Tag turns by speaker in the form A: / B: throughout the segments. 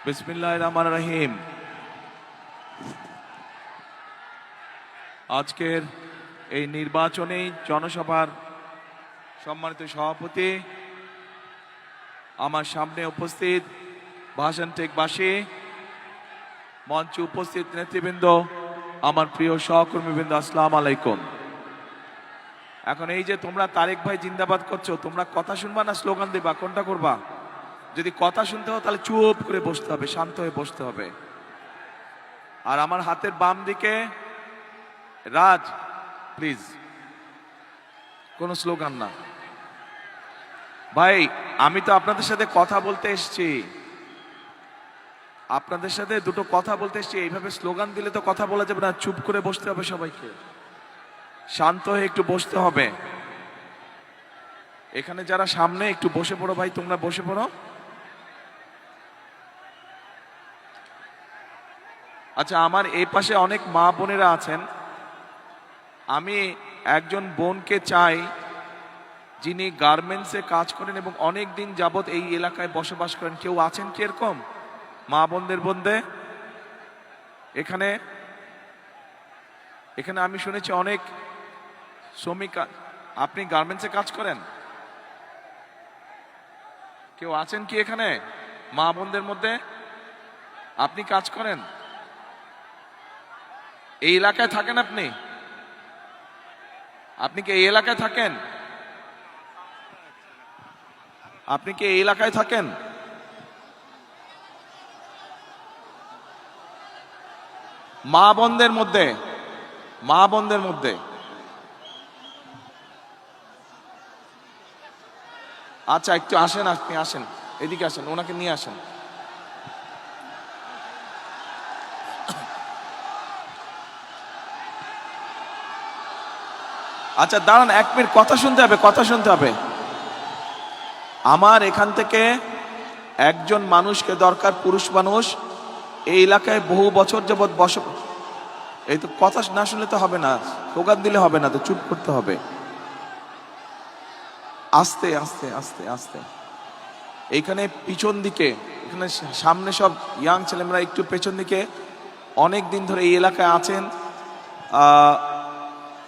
A: বিসমিল্লাহির রহমানির রহিম। আজকের এই নির্বাচনী জনসভার সম্মানিত সভাপতি, আমার সামনে উপস্থিত ভাষণ টেকবাসী, মঞ্চে উপস্থিত নেতৃবৃন্দ, আমার প্রিয় সহকর্মীবৃন্দ, আসসালামু আলাইকুম। এখন এই যে তোমরা তারেক ভাই জিন্দাবাদ করছো, তোমরা কথা শুনবা না স্লোগান দিবা, কোনটা করবা? যদি কথা শুনতে হয় তাহলে চুপ করে বসতে হবে, শান্ত হয়ে বসতে হবে। আর আমার হাতের বাম দিকে রাজ, প্লিজ কোনো স্লোগান না ভাই। আমি তো আপনাদের সাথে কথা বলতে এসেছি, আপনাদের সাথে দুটো কথা বলতে এসেছি। এইভাবে স্লোগান দিলে তো কথা বলা যাবে না, চুপ করে বসতে হবে, সবাইকে শান্ত হয়ে একটু বসতে হবে। এখানে যারা সামনে একটু বসে পড়ো ভাই, তোমরা বসে পড়ো। আচ্ছা, আমার এই পাশে অনেক মা বোনেরা আছেন। আমি একজন বোনকে চাই যিনি গার্মেন্টসে কাজ করেন এবং অনেক দিন যাবত এই এলাকায় বসবাস করেন। কেউ আছেন কি এরকম মা বোনদের বন্ধে? এখানে এখানে আমি শুনেছি অনেক শ্রমিক। আপনি গার্মেন্টসে কাজ করেন? কেউ আছেন কি এখানে মা বোনদের মধ্যে? আপনি কাজ করেন? এই এলাকায় থাকেন? আপনি আপনি কি এই এলাকায় থাকেন? আপনি কি এই এলাকায় থাকেন? মা বোনদের মধ্যে, মা বোনদের মধ্যে আচ্ছা, একটু আসেন, আপনি আসেন, এদিকে আসেন, ওনাকে নিয়ে আসেন। আচ্ছা দাঁড়ান, 1 মিনিট, কথা শুনতে হবে, কথা শুনতে হবে। আমার এখান থেকে একজন মানুষকে দরকার, পুরুষ মানুষ, এই এলাকায় বহু বছর যাবৎ এই তো কথা না শুনলে তো হবে না, স্লোগান দিলে হবে না, তো চুপ করতে হবে। আস্তে আস্তে আস্তে আস্তে। এইখানে পিছন দিকে, এখানে সামনে সব ইয়াং ছেলেমেয়েরা, একটু পেছন দিকে অনেক দিন ধরে এই এলাকায় আছেন,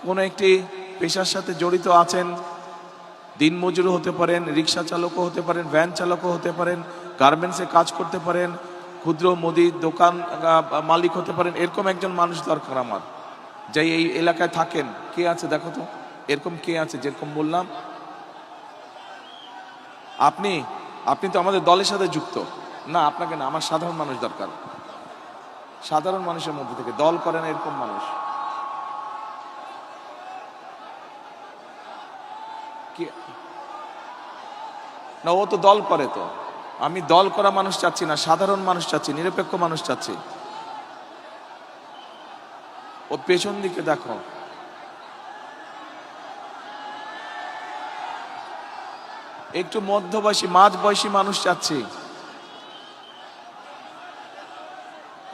A: কোনো একটি পেশার সাথে জড়িত আছেন। দিনমজুরও হতে পারেন, রিক্সা চালকও হতে পারেন, ভ্যান চালকও হতে পারেন, গার্মেন্টসে কাজ করতে পারেন, ক্ষুদ্র মুদির দোকান মালিক হতে পারেন। এরকম একজন মানুষ দরকার আমার, যে এই এলাকায় থাকেন। কে আছে দেখো তো, এরকম কে আছে? যেরকম বললাম, আপনি আপনি তো আমাদের দলের সাথে যুক্ত না, আপনাকে না, আমার সাধারণ মানুষ দরকার। সাধারণ মানুষের মধ্যে থেকে দল করেন এরকম মানুষ কি না? ও তো দল করে, তো আমি দল করা মানুষ চাচ্ছি না, সাধারণ মানুষ চাচ্ছি, নিরপেক্ষ মানুষ চাচ্ছি। ও পেছন দিকে দেখো, একটু মধ্যবয়সী, মাঝ বয়সী মানুষ চাচ্ছি।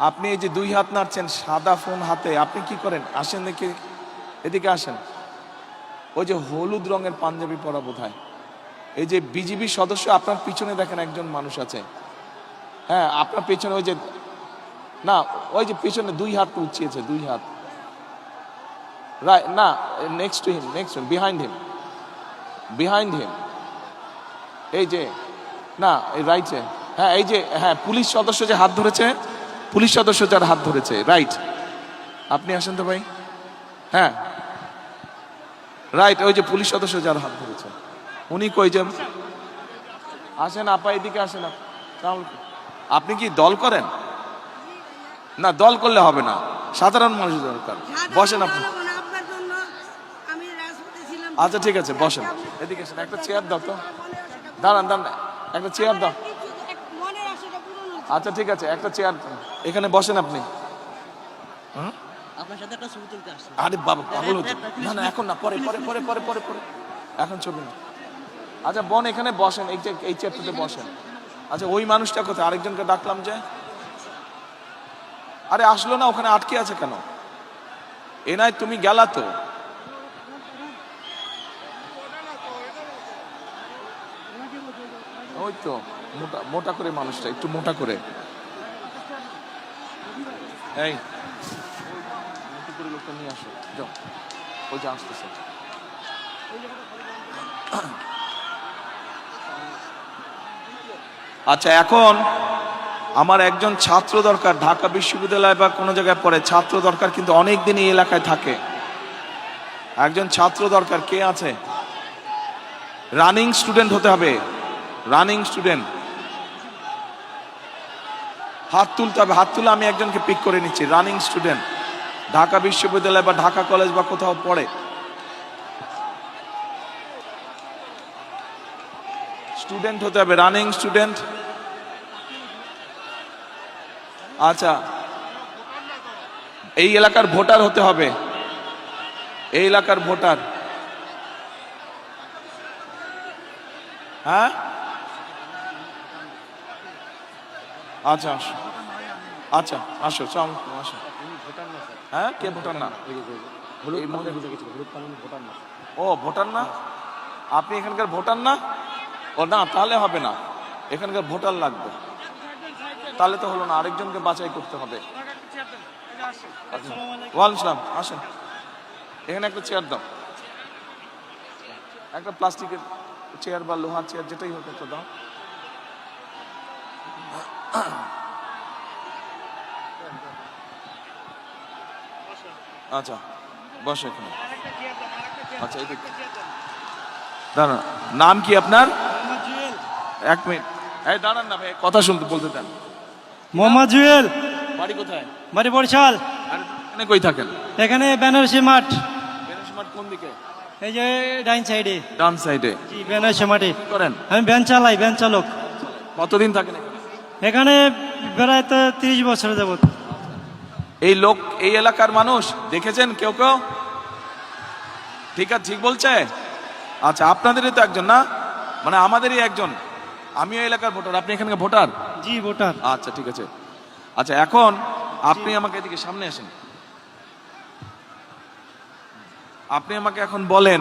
A: আপনি এই যে 2 হাত নাড়ছেন, সাদা ফোন হাতে, আপনি কি করেন? আসেন দেখি, এদিকে আসেন। ওই যে হলুদ রঙের পাঞ্জাবি পরা বোধহয়, এই যে বিজিবি সদস্য, আপনার পিছনে দেখেন একজন মানুষ আছে। হ্যাঁ, আপনার পেছনে ওই যে, না ওই যে পিছনে 2 হাত উঁচিয়েছে, 2 হাত, রাইট না, next to him, behind him, behind him, এই যে, না এই রাইটে, হ্যাঁ এই যে, হ্যাঁ পুলিশ সদস্য যে হাত ধরেছে, পুলিশ সদস্য যার হাত ধরেছে, রাইট। আপনি আসেন তো ভাই, হ্যাঁ রাইট, ওই যে পুলিশ সদস্য যার হাত ধরেছে উনি কই? যে আসেন আপা, এদিকে আসেন। আপনি কি দল করেন? না, দল করলে হবে না, সাধারণ মানুষ দরকার। বসেন আপনি। আচ্ছা ঠিক আছে, বসেন, এদিকে আসেন, একটা চেয়ার দাও তো, দাঁড়ান দাঁড়ান, একটা চেয়ার দাও। আচ্ছা ঠিক আছে, একটা চেয়ার এখানে বসেন আপনি। আরে বাবা, পাগল হচ্ছে? না না, এখন না, পরে পরে পরে পরে পরে পরে, এখন ছবি না। আচ্ছা বোন, এখানে বসেন, এই চেয়ারটাতে বসেন। আচ্ছা, ওই মানুষটা কোথায়? আরেকজনকে ডাকলাম যে, আরে আসলো না, ওখানে আটকে আছে কেন? এ নাই, তুমি গেলা তো। ওই তো মোটা মোটা করে মানুষটা, একটু মোটা করে। এই লোকটা নিয়ে আসো, যাও, ওই যে আসতেছে। আচ্ছা, এখন আমার একজন ছাত্র দরকার, ঢাকা বিশ্ববিদ্যালয় বা কোনো জায়গায় পড়ে ছাত্র দরকার, কিন্তু অনেক দিন এই এলাকায় থাকে। একজন ছাত্র দরকার, কে আছে? রানিং স্টুডেন্ট হতে হবে, রানিং স্টুডেন্ট। হাত তুলতে হবে, হাত তুলে আমি একজনকে পিক করে নিচ্ছি। রানিং স্টুডেন্ট, ঢাকা বিশ্ববিদ্যালয় বা ঢাকা কলেজ বা কোথাও পড়ে, স্টুডেন্ট হতে হবে, রানিং স্টুডেন্ট। আচ্ছা, এই এলাকার ভোটার হতে হবে, এই এলাকার ভোটার। হ্যাঁ, আচ্ছা আসো, আচ্ছা আসো, চল আসো। হ্যাঁ, কে ভোটার না? ও ভোটার না, আপনি এখানকার ভোটার না? ও না, তাহলে হবে না, এখানকার ভোটার লাগবে, তাহলে তো হলো না, আরেকজনকে বাছাই করতে হবে। ওয়ালাইকুম আসসালাম, আসেন, এখানে একটা চেয়ার দাও, একটা প্লাস্টিকের চেয়ার বা লোহার চেয়ার যেটাই হোক একটা দাও। আচ্ছা বসো এখানে। আচ্ছা এই দাঁড়ান, নাম কি আপনার? এক মিনিট, এই দাঁড়ান না ভাই, কথা শুনতে বলতে দেন।
B: মোহাম্মদ জুয়েল।
A: বাড়ি কোথায়?
B: বাড়ি বরিশাল।
A: আর এখানে কই থাকেন?
B: এখানে বেনারসি মাঠ।
A: বেনারসি মাঠ কোন দিকে?
B: এই যে ডাইন সাইডে।
A: ডান সাইডে।
B: জি, বেনারসি মাঠে।
A: কি করেন?
B: আমি ভ্যান চালাই, ভ্যান চালক।
A: কতদিন থাকেন এখানে?
B: এখানে প্রায় তো 30 বছর যাবত।
A: এই লোক এই এলাকার মানুষ দেখেছেন কেউ কেউ? ঠিক আছে, ঠিক বলছে। আচ্ছা, আপনাদেরই তো একজন না, মানে আমাদেরই একজন। আমিও এলাকার ভোটার, আপনি এখানকার ভোটার?
B: জি, ভোটার।
A: আচ্ছা ঠিক আছে। আচ্ছা, এখন আপনি আমাকে এদিকে সামনে আসেন, আপনি আমাকে এখন বলেন,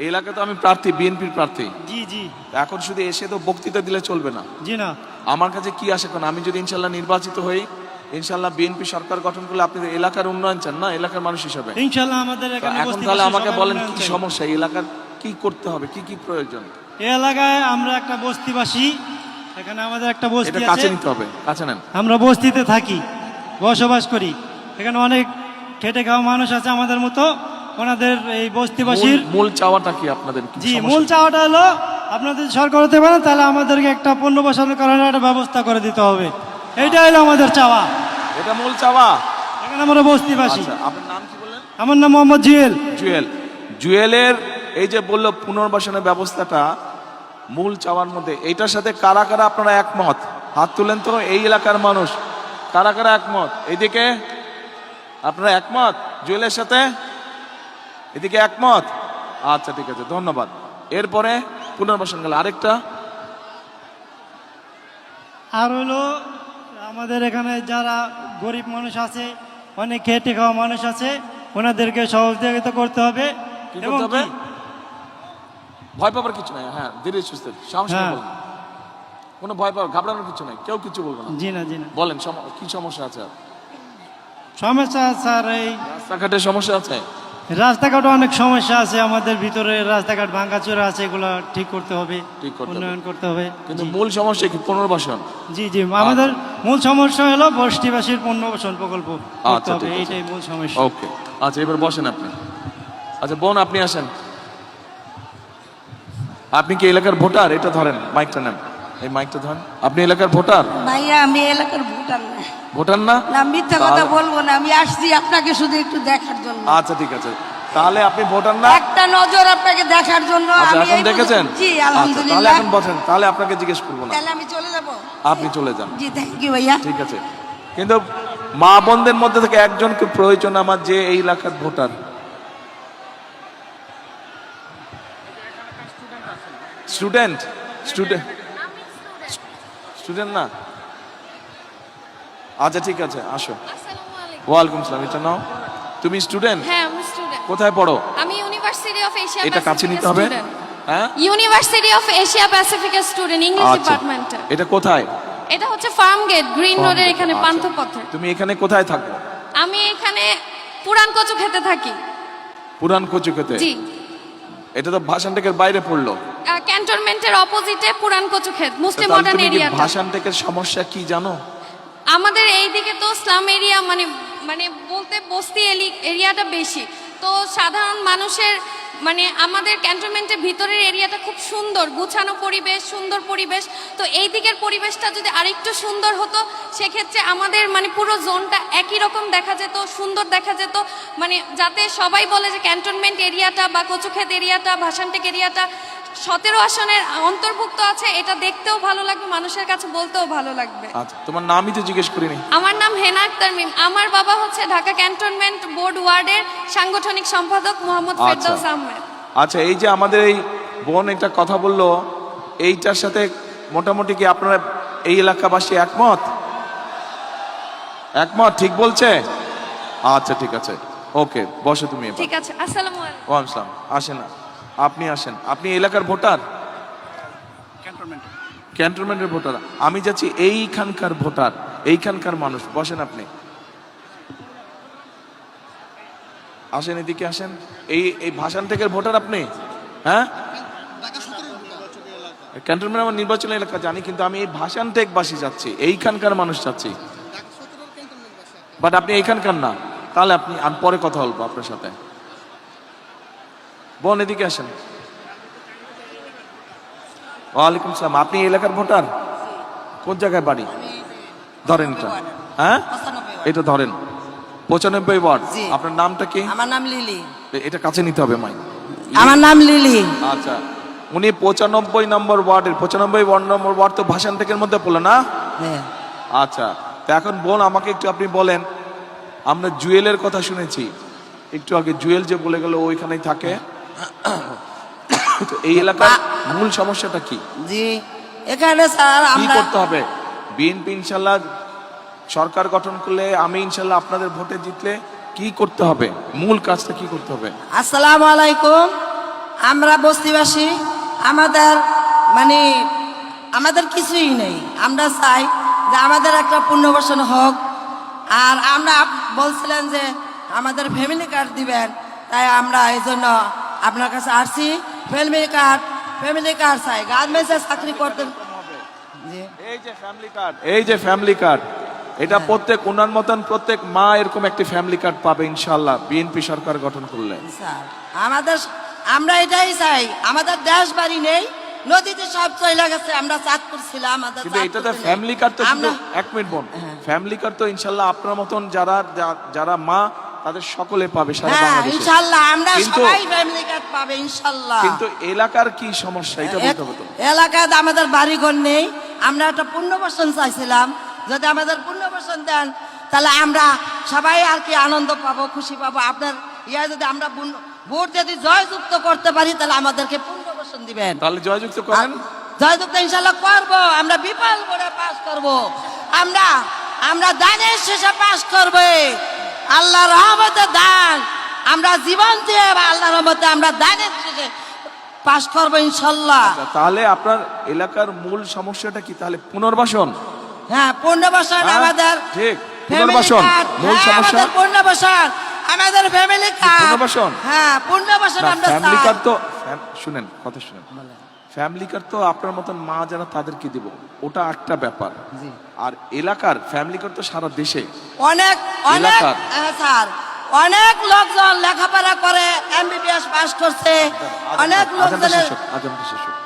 A: এই এলাকায় তো আমি প্রার্থী, বিএনপির প্রার্থী।
B: জি জি।
A: এখন শুধু এসে তো বক্তৃতা দিলে চলবে না।
B: জি না।
A: আমার কাছে কি আসে, কারণ আমি যদি ইনশাল্লাহ নির্বাচিত হই, ইনশাল্লাহ বিএনপি সরকার গঠন করলে আপনি এলাকার উন্নয়ন চান না, এলাকার মানুষ হিসাবে।
B: ইনশাআল্লাহ আমাদের এখানে
A: এখন তাহলে আমাকে বলেন কি সমস্যা, এই এলাকার কি করতে হবে, কি কি প্রয়োজন?
B: এই এলাকায় আমরা একটা বস্তিবাসী, এখানে আমাদের একটা বস্তি
A: এটা
B: আছে।
A: কাছে নিতে হবে, কাছে নেন।
B: আমরা বস্তিতে থাকি, বসবাস করি। এখানে অনেক খেটে খাওয়া মানুষ আছে আমাদের মতো। ওনাদের এই বস্তিবাসীর
A: মূল চাওয়াটা কি আপনাদের?
B: জি, মূল চাওয়াটা হলো আপনাদের সরকার হতে পারেন, তাহলে আমাদেরকে একটা পণ্য বসানোর কারণে একটা ব্যবস্থা করে দিতে হবে। এইটা হলো আমাদের চাওয়া,
A: এটা মূল চাওয়া।
B: এখানে আমরা বস্তিবাসী।
A: আচ্ছা, আপনার নাম কি বললেন?
B: আমার নাম মোহাম্মদ জুয়েল।
A: জুয়েল। জুয়েলের এই যে বললো পুনর্বাসনের ব্যবস্থাটা মূল চাওয়ার মধ্যে, এইটার সাথে কারা কারা আপনারা একমত? হাত তুলেন তো, এই এলাকার মানুষ কারা কারা একমত? এইদিকে আপনারা একমত জুয়েলের সাথে? এদিকে একমত? আচ্ছা ঠিক আছে, ধন্যবাদ। এরপরে পুনর্বাসন গেল, আরেকটা
B: আর হলো আমাদের এখানে যারা গরিব মানুষ আছে, অনেক খেটে খাওয়া মানুষ আছে, ওনাদেরকে সহযোগিতা করতে হবে।
A: কি
B: এবং
A: করতে হবে?
B: কি?
A: ভয় পাবার কিছু নাই, হ্যাঁ, ধীরে সুস্থে সাহস করে
B: হ্যাঁ।
A: বলুন। কোনো ভয় পাওয়ার, ঘাবড়ানোর কিছু নাই, কেউ কিছু বলবো না।
B: জি না, জি না।
A: বলেন কি সমস্যা আছে?
B: সমস্যা স্যার, এই
A: রাস্তাঘাটের সমস্যা আছে?
B: রাস্তাঘাটে অনেক সমস্যা আছে আমাদের ভিতরে, রাস্তাঘাট ভাঙাচোরা আছে, এগুলো ঠিক করতে হবে,
A: ঠিক করতে হবে।
B: উন্নয়ন করতে হবে।
A: কিন্তু মূল সমস্যা কি? পুনর্বাসন।
B: জি জি, আমাদের মূল সমস্যা হলো বস্তিবাসীর পুনর্বাসন প্রকল্প করতে
A: আচ্ছা,
B: হবে,
A: ঠিক আছে।
B: এইটাই মূল সমস্যা।
A: ওকে, আচ্ছা এবার বসেন আপনি। আচ্ছা বোন, আপনি আসেন। আপনি কি এলাকার ভোটার? এটা ধরেন, মাইকটা নেন, এই মাইকটা ধরেন। আপনি এলাকার ভোটার?
C: ভাইয়া আমি এলাকার ভোটার না।
A: ভোটার না?
C: না, মিথ্যা কথা বলবো না, আমি আসছি আপনাকে শুধু একটু দেখার জন্য।
A: আচ্ছা ঠিক আছে, তাহলে আপনি ভোটার না?
C: একটা নজর আপনাকে দেখার জন্য।
A: আচ্ছা,
C: আমি
A: এখন
C: এই
A: দেখেছেন?
C: জি
A: আচ্ছা, তাহলে
C: আলহামদুলিল্লাহ।
A: এখন বসেন, তাহলে আপনাকে জিজ্ঞেস করবো না,
C: তাহলে আমি চলে যাব।
A: আপনি চলে যান।
C: জি, থ্যাংক ইউ ভাইয়া।
A: ঠিক আছে, কিন্তু মা বোনদের মধ্যে থেকে একজনকে প্রয়োজন আমার, যে এই এলাকার ভোটার। স্টুডেন্ট? স্টুডেন্ট স্টুডেন্ট না? আচ্ছা ঠিক আছে, আসো। ওয়ালাইকুম সালাম। এটা নাও। তুমি স্টুডেন্ট?
D: হ্যাঁ, আমি স্টুডেন্ট।
A: কোথায় পড়ো?
D: আমি ইউনিভার্সিটি অফ এশিয়া
A: এটা কাছে নিতে হবে। হ্যাঁ,
D: university of Asia Pacific student, English
A: আচ্ছা,
D: ডিপার্টমেন্টে।
A: এটা কোথায়?
D: এটা হচ্ছে ফার্ম গেট গ্রিন রোডের এখানে
A: আচ্ছা।
D: পান্থপথে।
A: তুমি এখানে কোথায় থাকো?
D: আমি এখানে পুরান কচু খেতে থাকি।
A: পুরান কচু খেতে?
D: জি।
A: এটা তো ভাষানটেকের বাইরে পড়লো।
D: ক্যান্টনমেন্টের অপোজিটে পুরান কচু ক্ষেত, মুসলিম
A: তাহলে
D: মডার্ন
A: তুমি কি
D: এরিয়াটা।
A: ভাষানটেকের সমস্যা কি জানো?
D: আমাদের এইদিকে তো স্লাম এরিয়া, মানে মানে বলতে বস্তি এরিয়াটা বেশি, তো সাধারণ মানুষের মানে আমাদের ক্যান্টনমেন্টের ভিতরের এরিয়াটা খুব সুন্দর, গুছানো পরিবেশ, সুন্দর পরিবেশ। তো এই দিকের পরিবেশটা যদি আরেকটু সুন্দর হতো, সেক্ষেত্রে আমাদের মানে পুরো জোনটা একই রকম দেখা যেত, সুন্দর দেখা যেত, মানে যাতে সবাই বলে যে ক্যান্টনমেন্ট এরিয়াটা বা কচুক্ষেত এরিয়াটা, ভাষানটেক এরিয়াটা 17 আসনের অন্তর্ভুক্ত আছে। এটা দেখতেও ভালো লাগবে, মানুষের কাছে বলতেও ভালো লাগবে।
A: আচ্ছা, তোমার নামই তো জিজ্ঞেস করিনি।
D: আমার নাম হেনা আক্তার মিম। আমার বাবা হচ্ছে ঢাকা ক্যান্টনমেন্ট বোর্ড ওয়ার্ডের সাংগঠনিক সম্পাদক মোহাম্মদ ফেরদৌস আহমেদ।
A: আচ্ছা, এই যে আমাদের এই বোন একটা কথা বললো, এইটার সাথে মোটামুটি কি আপনারা এই এলাকাবাসী একমত? একমত, ঠিক বলছে? আচ্ছা ঠিক আছে, ওকে, বসো তুমি এবার।
D: ঠিক আছে, আসসালামু আলাইকুম।
A: ওয়ালাইকুম আসসালাম। আসেন, আপনি আসেন। আপনি এলাকার ভোটার? ক্যান্টনমেন্টের ভোটার। আমি যাচ্ছি এইখানকার ভোটার, এইখানকার মানুষ। বসেন আপনি, আসেন এদিকে আসেন। এই ভাষানটেকের ভোটার আপনি? হ্যাঁ, ক্যান্টনমেন্ট আমার নির্বাচনী এলাকা জানি, কিন্তু আমি এই ভাষানটেকবাসী যাচ্ছি, এইখানকার মানুষ যাচ্ছি। বাট আপনি এইখানকার না, তাহলে আমি পরে কথা বলবো আপনার সাথে। বোন এদিকে আসেন। ওয়ালাইকুম সালাম। আপনি এই এলাকার ভোটার? কোন জায়গায় বাড়ি? ধরেন এটা, হ্যাঁ এটা ধরেন, 95 ওয়ার্ড।
C: জি।
A: আপনার নামটা কি?
C: আমার নাম লিলি।
A: এটা কাছে নিতে হবে মাই।
C: আমার নাম লিলি।
A: আচ্ছা, উনি 95 নম্বর ওয়ার্ডের, 95 নম্বর ওয়ার্ড তো ভাষানটেকের মধ্যে পড়লো না?
C: হ্যাঁ।
A: আচ্ছা, তো এখন বোন আমাকে একটু আপনি বলেন, আমরা জুয়েলের কথা শুনেছি একটু আগে, জুয়েল যে বলে গেল ওইখানেই থাকে, তো এই এলাকার মূল সমস্যাটা কি?
C: জি, এখানে স্যার
A: কি
C: আমরা
A: করতে হবে? বিএনপি ইনশাল্লাহ সরকার গঠন করলে, আমি ইনশাল্লাহ আপনাদের ভোটে জিতলে কি করতে হবে? মূল কাজটা কি করতে হবে?
C: আসসালামু আলাইকুম। আমরা বস্তিবাসী, আমাদের মানে আমাদের কিছুই নেই। আমরা চাই যে আমাদের একটা পুনর্বাসন হোক। আর আমরা বলছিলেন যে আমাদের ফ্যামিলি কার্ড দিবেন, তাই আমরা এই জন্য আপনার কাছে আসছি। ফ্যামিলি কার্ড চাই, গার্মেন্টসে চাকরি করতে। জি।
A: এই যে ফ্যামিলি কার্ড, এটা প্রত্যেক উনার মতন প্রত্যেক মা এরকম একটি ফ্যামিলি কার্ড পাবে ইনশাআল্লাহ বিএনপি সরকার গঠন করলে।
C: স্যার আমরা এটাই চাই। আমাদের দেশ বাড়ি নেই, নদীতে সব চলে গেছে। আমরা চাঁদপুর ছিলাম, আমাদের
A: কিন্তু এটাতে
C: চাঁদপুরে নেই।
A: ফ্যামিলি কার্ড তো শুধু,
C: আমরা-
A: এক মিনিট বোন, ফ্যামিলি কার্ড তো ইনশাআল্লাহ আপনার মতন যারা মা তাদের সকলে পাবে সারা
C: হ্যাঁ
A: বাংলাদেশে।
C: ইনশাল্লাহ আমরা
A: কিন্তু-
C: সবাই ফ্যামিলি কার্ড পাবে ইনশাল্লাহ।
A: কিন্তু এলাকার কি সমস্যা এটা বলতে হবে তো।
C: এলাকায় আমাদের বাড়িঘর নেই। আমরা একটা পুনর্বাসন চাইছিলাম, যদি আমাদের পুনর্বাসন দেন তাহলে আমরা সবাই আর কি আনন্দ পাবো, খুশি পাবো। আপনার যদি আমরা ভোট যদি জয়যুক্ত করতে পারি তাহলে আমাদেরকে পুনর্বাসন দিবেন।
A: তাহলে জয়যুক্ত করেন।
C: জয়যুক্ত ইনশাল্লাহ করবো। আমরা বিপুল করে পাস করব। আমরা দানের শেষে পাস করবো। আল্লাহ রহমতে দান, আমরা জীবন দিয়ে আল্লাহ রহমতে আমরা দানের শেষে পাস করবো ইনশাল্লাহ।
A: তাহলে আপনার এলাকার মূল সমস্যাটা কি? তাহলে পুনর্বাসন।
C: হ্যাঁ, পুনর্বাসন
A: হ্যাঁ,
C: আমাদের
A: ঠিক,
C: family
A: পুনর্বাসন
C: card,
A: মূল
C: হ্যাঁ,
A: সমস্যা।
C: আমাদের পুনর্বাসন, আমাদের ফ্যামিলি কার্ড।
A: পুনর্বাসন?
C: হ্যাঁ, পুনর্বাসন আমরা
A: ফ্যামিলি
C: চাই।
A: কার্ড তো শুনেন, কথা শুনেন। ফ্যামিলি কার্ড তো আপনার মতন মা যারা তাদেরকে দিব, ওটা একটা ব্যাপার। আর এলাকার ফ্যামিলি কার্ড তো সারা দেশে
C: অনেক
A: এলাকার।
C: হ্যাঁ, স্যার অনেক লোকজন লেখাপড়া করে এমবিবিএস পাস করছে। অনেক
A: আজানটা
C: লোকজনের
A: শেষ হোক, আজানটা শেষ হোক।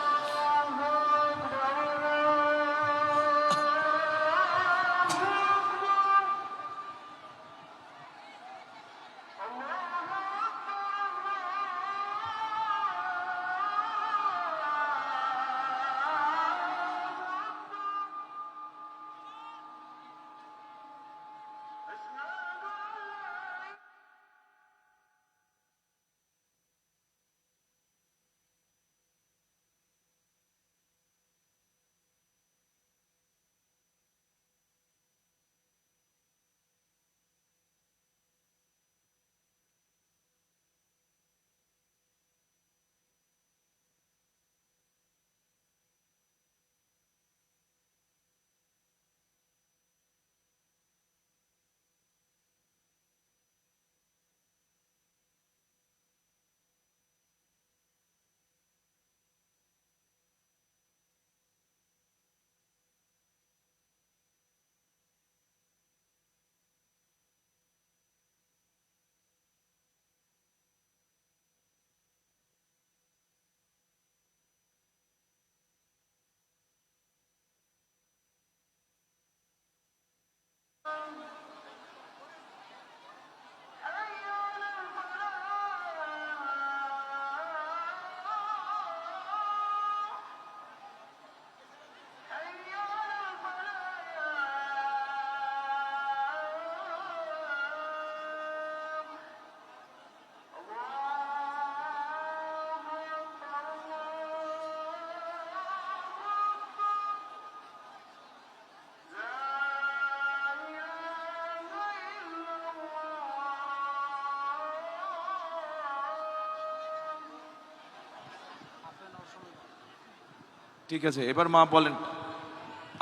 A: ঠিক আছে, এবার মা বলেন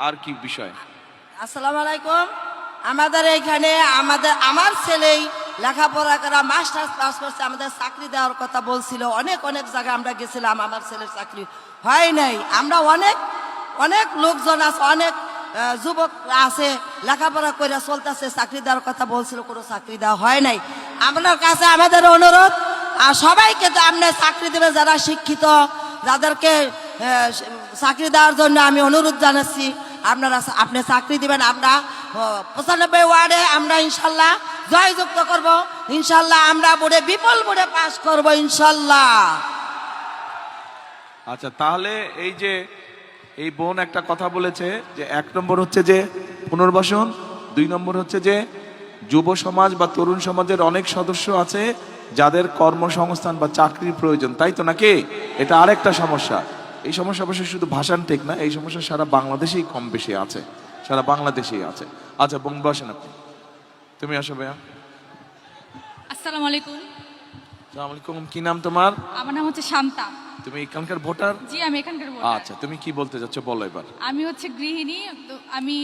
A: আর কি বিষয়।
C: আসসালামু আলাইকুম। আমাদের এইখানে আমার ছেলেই লেখাপড়া করা মাস্টার্স পাস করছে, আমাদের চাকরি দেওয়ার কথা বলছিল, অনেক অনেক জায়গায় আমরা গেছিলাম, আমার ছেলের চাকরি হয় নাই। আমরা অনেক অনেক লোকজন আছে, অনেক যুবক আছে লেখাপড়া করে চলতেছে, চাকরি দেওয়ার কথা বলছিল, কোনো চাকরি দেওয়া হয় নাই। আপনার কাছে আমাদের অনুরোধ, আর সবাইকে তো আপনি চাকরি দেবে, যারা শিক্ষিত, যাদেরকে চাকরি দেওয়ার জন্য আমি অনুরোধ জানাচ্ছি, আপনি চাকরি দিবেন। আমরা 95 ওয়ার্ডে আমরা ইনশাল্লাহ জয়যুক্ত করব, ইনশাল্লাহ আমরা বোর্ডে বিপুল বোর্ডে পাস করব ইনশাল্লাহ।
A: আচ্ছা, তাহলে এই যে এই বোন একটা কথা বলেছে যে 1 নম্বর হচ্ছে যে পুনর্বাসন, 2 নম্বর হচ্ছে যে যুব সমাজ বা তরুণ সমাজের অনেক সদস্য আছে যাদের কর্মসংস্থান বা চাকরির প্রয়োজন, তাই তো নাকি? এটা আরেকটা সমস্যা। এই সমস্যা অবশ্যই শুধু ভাষান ঠিক না, এই সমস্যা সারা বাংলাদেশেই কম বেশি আছে, সারা বাংলাদেশেই আছে। আচ্ছা বোন বসেন, আপনি তুমি আসো ভাইয়া।
E: আসসালামু আলাইকুম।
A: আসসালামু আলাইকুম। কি নাম তোমার?
E: আমার নাম হচ্ছে শান্তা।
A: তুমি এখানকার ভোটার?
E: জি, আমি এখানকার ভোটার।
A: আচ্ছা, তুমি কি বলতে চাচ্ছ বলো এবার।
E: আমি হচ্ছে গৃহিণী, তো আমি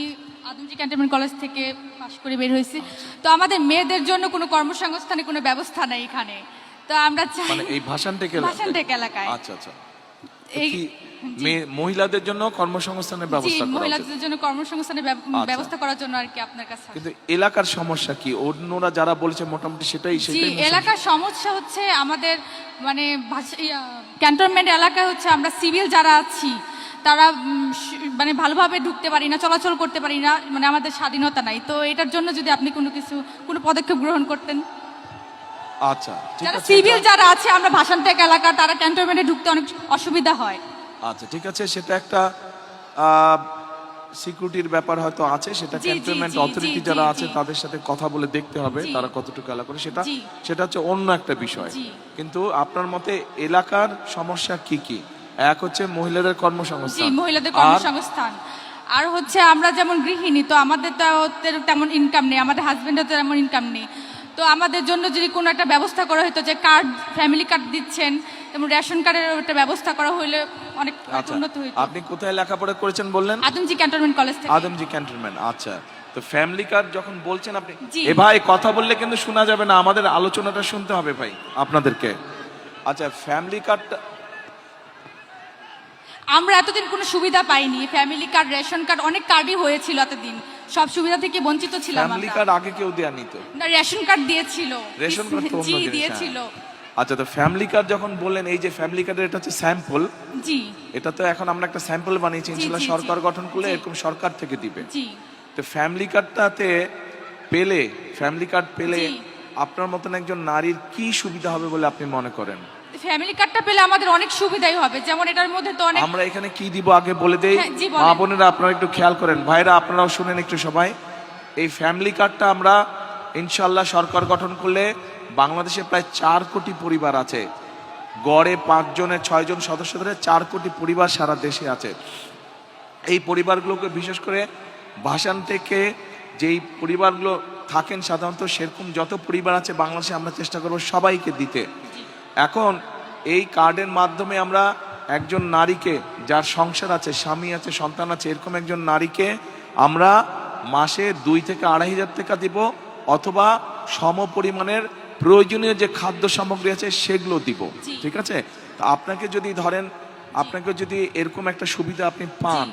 E: আদমজি ক্যান্টনমেন্ট কলেজ থেকে পাশ করে বের হয়েছি। তো আমাদের মেয়েদের জন্য কোনো কর্মসংস্থানের কোনো ব্যবস্থা নাই এখানে, তো আমরা চাই
A: মানে এই ভাষানটেক
E: ভাষানটেক এলাকায়।
A: আচ্ছা আচ্ছা,
E: এই
A: কি মহিলাদের জন্য কর্মসংস্থানের
E: জি,
A: ব্যবস্থা করা উচিত?
E: মহিলাদের জন্য কর্মসংস্থানের ব্যবস্থা করার জন্য আর কি আপনার কাছে।
A: কিন্তু এলাকার সমস্যা কি? অন্যরা যারা বলেছে মোটামুটি সেটাই
E: জি,
A: সেটাই
E: এলাকার সমস্যা হচ্ছে আমাদের মানে ক্যান্টনমেন্ট এলাকায় হচ্ছে আমরা সিভিল যারা আছি তারা মানে ভালোভাবে ঢুকতে পারি না, চলাচল করতে পারি না, মানে আমাদের স্বাধীনতা নাই। তো এটার জন্য যদি আপনি কোনো পদক্ষেপ গ্রহণ করতেন।
A: আচ্ছা ঠিক
E: যারা
A: আছে,
E: সিভিল যারা আছে আমরা ভাষানটেক এলাকা, তারা ক্যান্টনমেন্টে ঢুকতে অনেক অসুবিধা হয়।
A: আচ্ছা ঠিক আছে, সেটা একটা সিকিউরিটির ব্যাপার হয়তো আছে, সেটা
E: জি, জি,
A: ক্যান্টনমেন্ট
E: জি,
A: অথরিটি
E: জি,
A: যারা
E: জি,
A: আছে
E: জি।
A: তাদের সাথে কথা বলে দেখতে হবে
E: জি।
A: তারা কতটুকু এলাকা করে, সেটা
E: জি।
A: সেটা হচ্ছে অন্য একটা বিষয়।
E: জি।
A: কিন্তু আপনার মতে এলাকার সমস্যা কি কি? এক হচ্ছে মহিলাদের
E: জি,
A: কর্মসংস্থান,
E: মহিলাদের
A: আর
E: কর্মসংস্থান। আর হচ্ছে আমরা যেমন গৃহিণী, তো আমাদের তো তেমন ইনকাম নেই, আমাদের হাজবেন্ডের তো তেমন ইনকাম নেই। তো আমাদের জন্য যদি কোনো একটা ব্যবস্থা করা হতো, যে কার্ড, ফ্যামিলি কার্ড দিচ্ছেন, যেমন রেশন কার্ডের একটা ব্যবস্থা করা হইলে অনেক
A: আচ্ছা,
E: উন্নত হইতো।
A: আপনি কোথায় লেখাপড়া করেছেন বললেন?
E: আদমজি ক্যান্টনমেন্ট কলেজ থেকে।
A: আদমজি ক্যান্টনমেন্ট। আচ্ছা, তো ফ্যামিলি কার্ড যখন বলছেন আপনি,
E: জি।
A: এ ভাই কথা বললে কিন্তু শোনা যাবে না, আমাদের আলোচনাটা শুনতে হবে ভাই আপনাদেরকে। আচ্ছা, ফ্যামিলি কার্ডটা
E: আমরা এতদিন কোনো সুবিধা পাইনি, ফ্যামিলি কার্ড, রেশন কার্ড, অনেক কার্ডই হয়েছিল এতদিন, সব সুবিধা থেকে বঞ্চিত ছিলাম
A: ফ্যামিলি
E: আমরা।
A: কার্ড আগে কেউ দেয়া নিত?
E: না, রেশন কার্ড দিয়েছিল।
A: রেশন কার্ড তো অন্য
E: জি,
A: জিনিস,
E: দিয়েছিল।
A: হ্যাঁ। আচ্ছা, তো ফ্যামিলি কার্ড যখন বললেন, এই যে ফ্যামিলি কার্ডের এটা হচ্ছে স্যাম্পল,
E: জি
A: এটা তো এখন আমরা একটা স্যাম্পল বানিয়েছি,
E: জি,
A: ইনশাআল্লাহ
E: জি,
A: সরকার
E: জি।
A: গঠন করলে
E: জি।
A: এরকম সরকার থেকে দিবে।
E: জি
A: তো ফ্যামিলি কার্ডটাতে পেলে, ফ্যামিলি কার্ড পেলে
E: জি।
A: আপনার মতন একজন নারীর কি সুবিধা হবে বলে আপনি মনে করেন?
E: ফ্যামিলি কার্ডটা পেলে আমাদের অনেক সুবিধাই হবে, যেমন এটার মধ্যে তো অনেক।
A: আমরা এখানে কি দিব আগে বলে দেই,
E: হ্যাঁ, জি, বলেন।
A: মা বোনেরা আপনারা একটু খেয়াল করেন, ভাইরা আপনারাও শুনেন একটু সবাই। এই ফ্যামিলি কার্ডটা আমরা ইনশাআল্লাহ সরকার গঠন করলে বাংলাদেশে প্রায় 4 কোটি পরিবার আছে, গড়ে 5 জনের 6 জন সদস্য ধরে 4 কোটি পরিবার সারা দেশে আছে। এই পরিবারগুলোকে বিশেষ করে ভাষান থেকে যেই পরিবারগুলো থাকেন সাধারণত, সেরকম যত পরিবার আছে বাংলাদেশে আমরা চেষ্টা করব সবাইকে দিতে। এখন এই কার্ডের মাধ্যমে আমরা একজন নারীকে, যার সংসার আছে, স্বামী আছে, সন্তান আছে, এরকম একজন নারীকে আমরা মাসে 2 থেকে 2,500 টাকা দিব, অথবা সম পরিমাণের প্রয়োজনীয় যে খাদ্য সামগ্রী আছে সেগুলো দিব।
E: জি।
A: ঠিক আছে? তো আপনাকে যদি ধরেন, আপনাকে যদি এরকম একটা সুবিধা আপনি পান,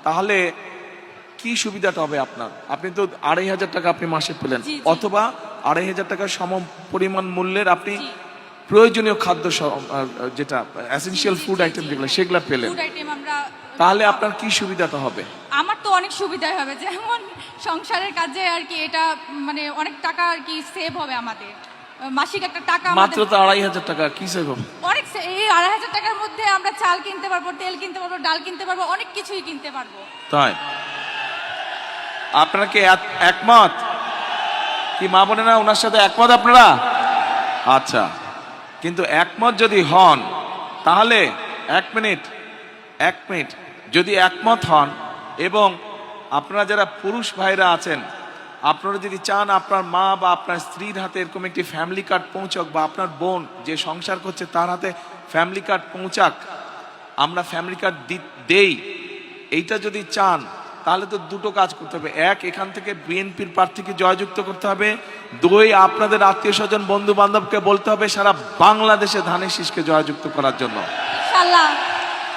A: তাহলে কি সুবিধাটা হবে আপনার? আপনি তো 2,500 টাকা আপনি মাসে পেলেন,
E: জি, জি।
A: অথবা 2,500 টাকার সম পরিমাণ মূল্যের আপনি
E: জি।
A: প্রয়োজনীয় খাদ্য যেটা এসেনশিয়াল ফুড আইটেম যেগুলো সেগুলো পেলেন,
E: ফুড আইটেম আমরা।
A: তাহলে আপনার কি সুবিধাটা হবে?
E: আমার তো অনেক সুবিধাই হবে, যেমন সংসারের কাজে আর কি, এটা মানে অনেক টাকা আর কি সেভ হবে আমাদের, মাসিক একটা টাকা
A: মাত্র
E: আমাদের
A: তো 2,500 টাকা, কি সেভ হবে?
E: অনেক এই 2,500 টাকার মধ্যে আমরা চাল কিনতে পারবো, তেল কিনতে পারবো, ডাল কিনতে পারবো, অনেক কিছুই কিনতে পারবো।
A: তাই আপনারা কি একমত? কি মা বোনেরা ওনার সাথে একমত আপনারা? আচ্ছা, কিন্তু একমত যদি হন তাহলে এক মিনিট যদি একমত হন, এবং আপনারা যারা পুরুষ ভাইরা আছেন, আপনারা যদি চান আপনার মা বা আপনার স্ত্রীর হাতে এরকম একটি ফ্যামিলি কার্ড পৌঁছক, বা আপনার বোন যে সংসার করছে তার হাতে ফ্যামিলি কার্ড পৌঁছাক, আমরা ফ্যামিলি কার্ড দেই, এইটা যদি চান তাহলে তো দুটো কাজ করতে হবে। এক, এখান থেকে বিএনপির প্রার্থীকে জয়যুক্ত করতে হবে। দুই, আপনাদের আত্মীয় স্বজন বন্ধু বান্ধবকে বলতে হবে সারা বাংলাদেশে ধানের শীষকে জয়যুক্ত করার জন্য।
E: ইনশাআল্লাহ।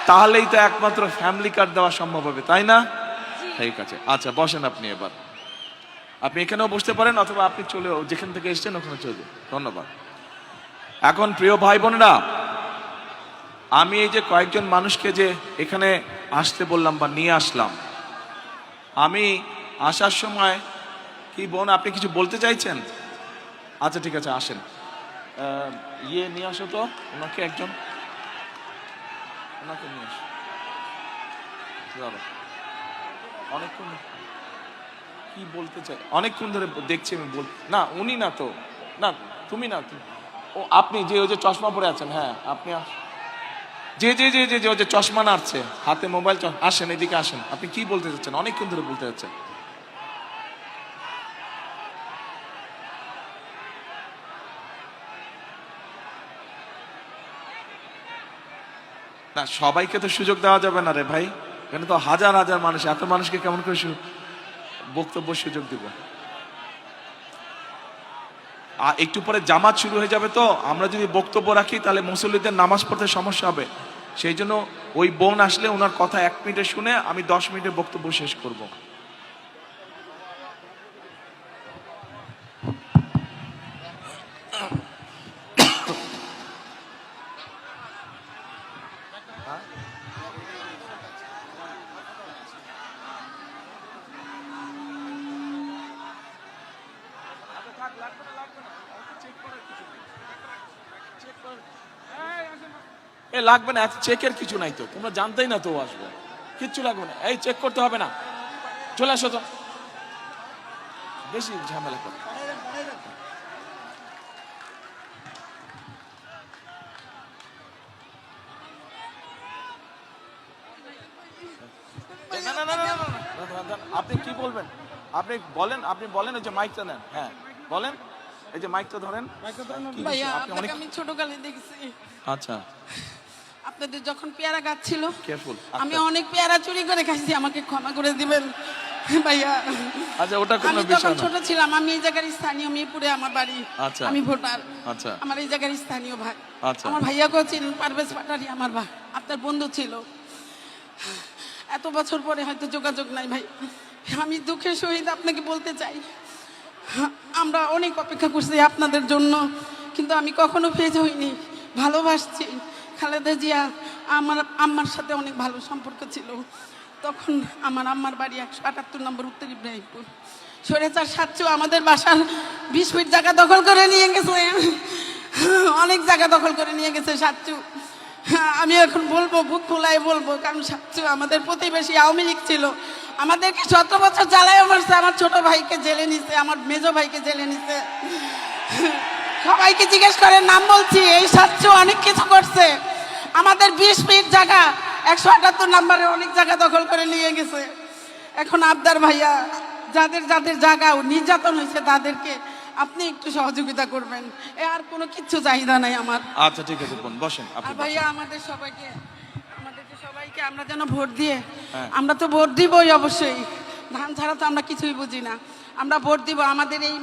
A: তাহলেই তো একমাত্র ফ্যামিলি কার্ড দেওয়া সম্ভব হবে, তাই না? ঠিক আছে, আচ্ছা বসেন আপনি। এবার আপনি এখানেও বসতে পারেন অথবা আপনি চলেও যেখান থেকে এসেছেন ওখানে চলে যান। ধন্যবাদ। এখন প্রিয় ভাই বোনেরা, আমি এই যে কয়েকজন মানুষকে যে এখানে আসতে বললাম বা নিয়ে আসলাম, আমি আসার সময় কি বোন আপনি কিছু বলতে চাইছেন? আচ্ছা ঠিক আছে, আসেন। ইয়ে নিয়ে আসো তো ওনাকে, একজন ওনাকে নিয়ে আসো। দাঁড়াও, অনেকক্ষণ কি বলতে চাই, অনেকক্ষণ ধরে দেখছি আমি না উনি না তো, না তুমি না, ও আপনি যে ওই যে চশমা পরে আছেন, হ্যাঁ আপনি যে যে যে যে যে ওই যে চশমা নাড়ছে হাতে মোবাইল, আসেন এদিকে আসেন। আপনি কি বলতে চাচ্ছেন? অনেকক্ষণ ধরে বলতে চাচ্ছেন। না সবাইকে তো সুযোগ দেওয়া যাবে না রে ভাই, এখানে তো হাজার হাজার মানুষ, এত মানুষকে কেমন করে বক্তব্য সুযোগ দিব? আর একটু পরে জামাত শুরু হয়ে যাবে, তো আমরা যদি বক্তব্য রাখি তাহলে মুসল্লিদের নামাজ পড়তে সমস্যা হবে। সেই জন্য ওই বোন আসলে ওনার কথা 1 মিনিটে শুনে আমি 10 মিনিটের বক্তব্য শেষ করব। এ লাগবে না, চেকের কিছু নাই তো, তোমরা জানতেই না তো ও আসবে, কিচ্ছু লাগবে না। এই চেক করতে হবে না, চলে আসো তো, বেশি ঝামেলা করে। না না না না না, আপনি কি বলবেন? আপনি বলেন ওই যে মাইকটা নেন, হ্যাঁ বলেন, এই যে মাইকটা ধরেন।
F: ভাইয়া
A: আপনি অনেক,
F: আপনাকে আমি ছোটকালে দেখছি,
A: আচ্ছা
F: আপনাদের যখন পেয়ারা গাছ ছিল
A: কেয়ারফুল,
F: আমি অনেক পেয়ারা চুরি করে খাইছি, আমাকে ক্ষমা করে দিবেন ভাইয়া।
A: আচ্ছা ওটা কোনো
F: আমি
A: বিষয়
F: যখন
A: না।
F: ছোট ছিলাম, আমি এই জায়গার স্থানীয়, মিরপুরে আমার বাড়ি,
A: আচ্ছা।
F: আমি ভোটার,
A: আচ্ছা
F: আমার এই জায়গার স্থানীয় ভাই।
A: আচ্ছা।
F: আমার ভাইয়াকেও চিনেন, পারভেজ পাটারি আমার ভাই, আপনার বন্ধু ছিল। এত বছর পরে হয়তো যোগাযোগ নাই ভাই, আমি দুঃখের সহিত আপনাকে বলতে চাই, আমরা অনেক অপেক্ষা করছি আপনাদের জন্য, কিন্তু আমি কখনো ফেজ হইনি, ভালোবাসছি। খালেদা জিয়া আমার আম্মার সাথে অনেক ভালো সম্পর্ক ছিল। তখন আমার আম্মার বাড়ি 178 নম্বর উত্তর ইব্রাহিমপুর। স্বৈরাচার সাচ্চু আমাদের বাসার 20 ফিট জায়গা দখল করে নিয়ে গেছে, অনেক জায়গা দখল করে নিয়ে গেছে সাচ্চু। আমি এখন বলবো, বুক ফুলাই বলবো, কারণ সাচ্চু আমাদের প্রতিবেশী, আওয়ামী লীগ ছিল, আমাদেরকে 17 বছর জ্বালায় মারছে, আমার ছোট ভাইকে জেলে নিছে, আমার মেজো ভাইকে জেলে নিছে। সবাইকে জিজ্ঞেস করে নাম বলছি, এই সাচ্চু অনেক কিছু করছে। আমাদের 20 ফিট জায়গা 178 নম্বরে অনেক জায়গা দখল করে নিয়ে গেছে। এখন আবদার ভাইয়া, যাদের যাদের জায়গা নির্যাতন হয়েছে তাদেরকে আপনি একটু সহযোগিতা করবেন, আর কোনো কিচ্ছু চাহিদা নাই আমার।
A: আচ্ছা ঠিক আছে বোন, বসেন আপনি।
F: আর ভাইয়া আমাদের সবাইকে আমরা যেন ভোট দিয়ে,
A: হ্যাঁ।
F: আমরা তো ভোট দিবই অবশ্যই, ধান ছাড়া তো আমরা কিছুই বুঝি না। আমরা ভোট দিব, আমাদের এই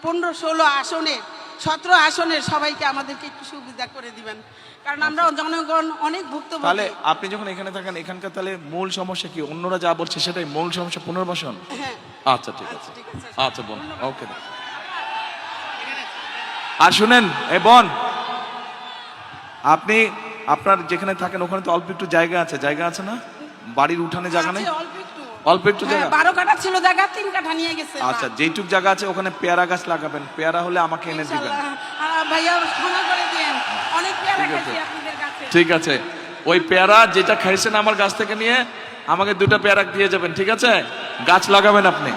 F: 15-16 আসনের 17 আসনের সবাইকে আমাদেরকে একটু সুবিধা করে দিবেন, কারণ আমরা জনগণ অনেক ভুক্তভোগী।
A: তাহলে আপনি যখন এখানে থাকেন, এখানকার তাহলে মূল সমস্যা কি? অন্যরা যা বলছে সেটাই মূল সমস্যা, পুনর্বাসন?
F: হ্যাঁ
A: আচ্ছা ঠিক আছে,
F: ঠিক আছে।
A: আচ্ছা বোন, ওকে। আর শুনেন এ বোন, আপনি আপনার যেখানে থাকেন ওখানে তো অল্প একটু জায়গা আছে না? বাড়ির উঠানে জায়গা নেই?
F: আছে,
A: অল্প একটু জায়গা?
F: 12 কাঠা ছিল জায়গা, 3 কাঠা নিয়ে গেছে।
A: আচ্ছা, যেইটুক জায়গা আছে ওখানে পেয়ারা গাছ লাগাবেন, পেয়ারা হলে আমাকে এনে দিবেন।
F: ইনশাআল্লাহ। ভাইয়া ক্ষমা করে দিয়েন, অনেক পেয়ারা
A: ঠিক আছে।
F: খাইছি আপনাদের কাছে।
A: ঠিক আছে, ওই পেয়ারা যেটা খাইছেন আমার গাছ থেকে নিয়ে আমাকে 2টা পেয়ারা দিয়ে যাবেন, ঠিক আছে? গাছ লাগাবেন আপনি।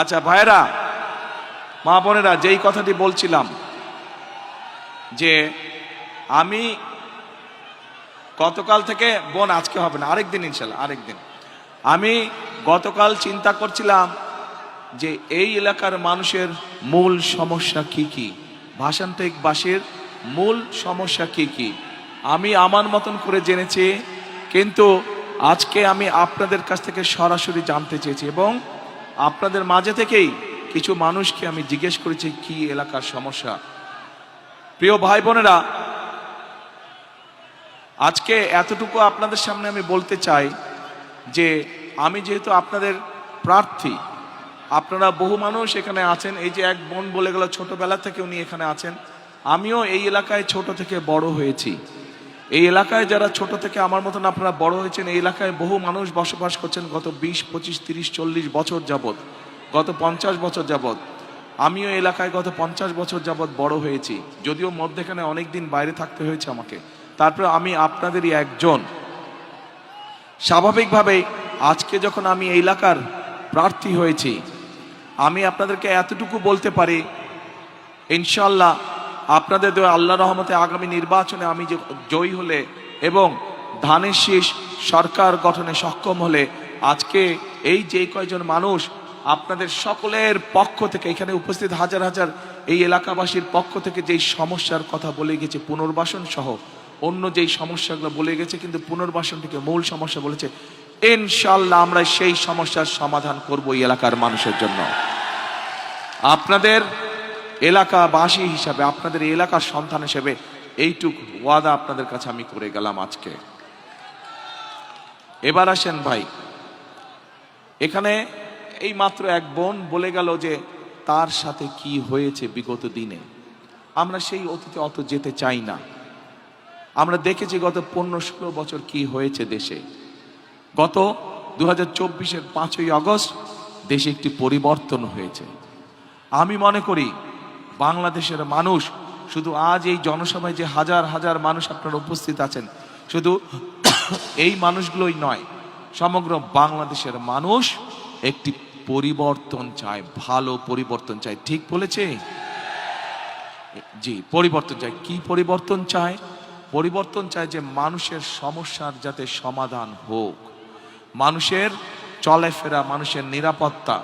A: আচ্ছা ভাইরা, মা বোনেরা, যেই কথাটি বলছিলাম যে আমি গতকাল থেকে, বোন আজকে হবে না, আরেকদিন ইনশাল্লাহ, আরেকদিন। আমি গতকাল চিন্তা করছিলাম যে এই এলাকার মানুষের মূল সমস্যা কি কি, ভাষান্তিকবাসীর মূল সমস্যা কি কি। আমি আমার মতন করে জেনেছি কিন্তু আজকে আমি আপনাদের কাছ থেকে সরাসরি জানতে চেয়েছি এবং আপনাদের মাঝে থেকেই কিছু মানুষকে আমি জিজ্ঞেস করেছি কি এলাকার সমস্যা। প্রিয় ভাই বোনেরা, আজকে এতটুকু আপনাদের সামনে আমি বলতে চাই যে আমি যেহেতু আপনাদের প্রার্থী, আপনারা বহু মানুষ এখানে আছেন। এই যে এক বোন বলে গেল ছোটবেলা থেকে উনি এখানে আছেন, আমিও এই এলাকায় ছোট থেকে বড় হয়েছি। এই এলাকায় যারা ছোট থেকে আমার মতন আপনারা বড় হয়েছেন, এই এলাকায় বহু মানুষ বসবাস করছেন গত 20, 25, 30, 40 বছর যাবৎ, গত 50 বছর যাবৎ। আমিও এলাকায় গত 50 বছর যাবৎ বড় হয়েছি, যদিও মধ্যেখানে অনেক দিন বাইরে থাকতে হয়েছে আমাকে। তারপরে আমি আপনাদেরই একজন। স্বাভাবিকভাবেই আজকে যখন আমি এই এলাকার প্রার্থী হয়েছি, আমি আপনাদেরকে এতটুকু বলতে পারি, ইনশাল্লাহ আপনাদের দোয়া আল্লাহ রহমতে আগামী নির্বাচনে আমি যে জয়ী হলে এবং ধানের শীষ সরকার গঠনে সক্ষম হলে, আজকে এই যে কয়জন মানুষ আপনাদের সকলের পক্ষ থেকে এখানে উপস্থিত হাজার হাজার এই এলাকাবাসীর পক্ষ থেকে যেই সমস্যার কথা বলে গেছে, পুনর্বাসন সহ অন্য যেই সমস্যাগুলো বলে গেছে, কিন্তু পুনর্বাসনটিকে মূল সমস্যা বলেছে, ইনশাল্লাহ আমরা সেই সমস্যার সমাধান করব এই এলাকার মানুষের জন্য। আপনাদের এলাকাবাসী হিসাবে, আপনাদের এলাকার সন্তান হিসেবে এইটুক ওয়াদা আপনাদের কাছে আমি করে গেলাম আজকে। এবার আসেন ভাই, এখানে এই মাত্র এক বোন বলে গেল যে তার সাথে কি হয়েছে বিগত দিনে। আমরা সেই অতীতে অত যেতে চাই না। আমরা দেখেছি গত 15-16 বছর কি হয়েছে দেশে। গত 2024-এর 5ই আগস্ট দেশে একটি পরিবর্তন হয়েছে। আমি মনে করি বাংলাদেশের মানুষ, শুধু আজ এই জনসভায় যে হাজার হাজার মানুষ আপনারা উপস্থিত আছেন, শুধু এই মানুষগুলোই নয়, সমগ্র বাংলাদেশের মানুষ একটি পরিবর্তন চায়, ভালো পরিবর্তন চায়। ঠিক বলেছে? জি, পরিবর্তন চায়। কি পরিবর্তন চায়? পরিবর্তন চায় যে মানুষের সমস্যার যাতে সমাধান হোক, মানুষের চলাফেরা, মানুষের নিরাপত্তা,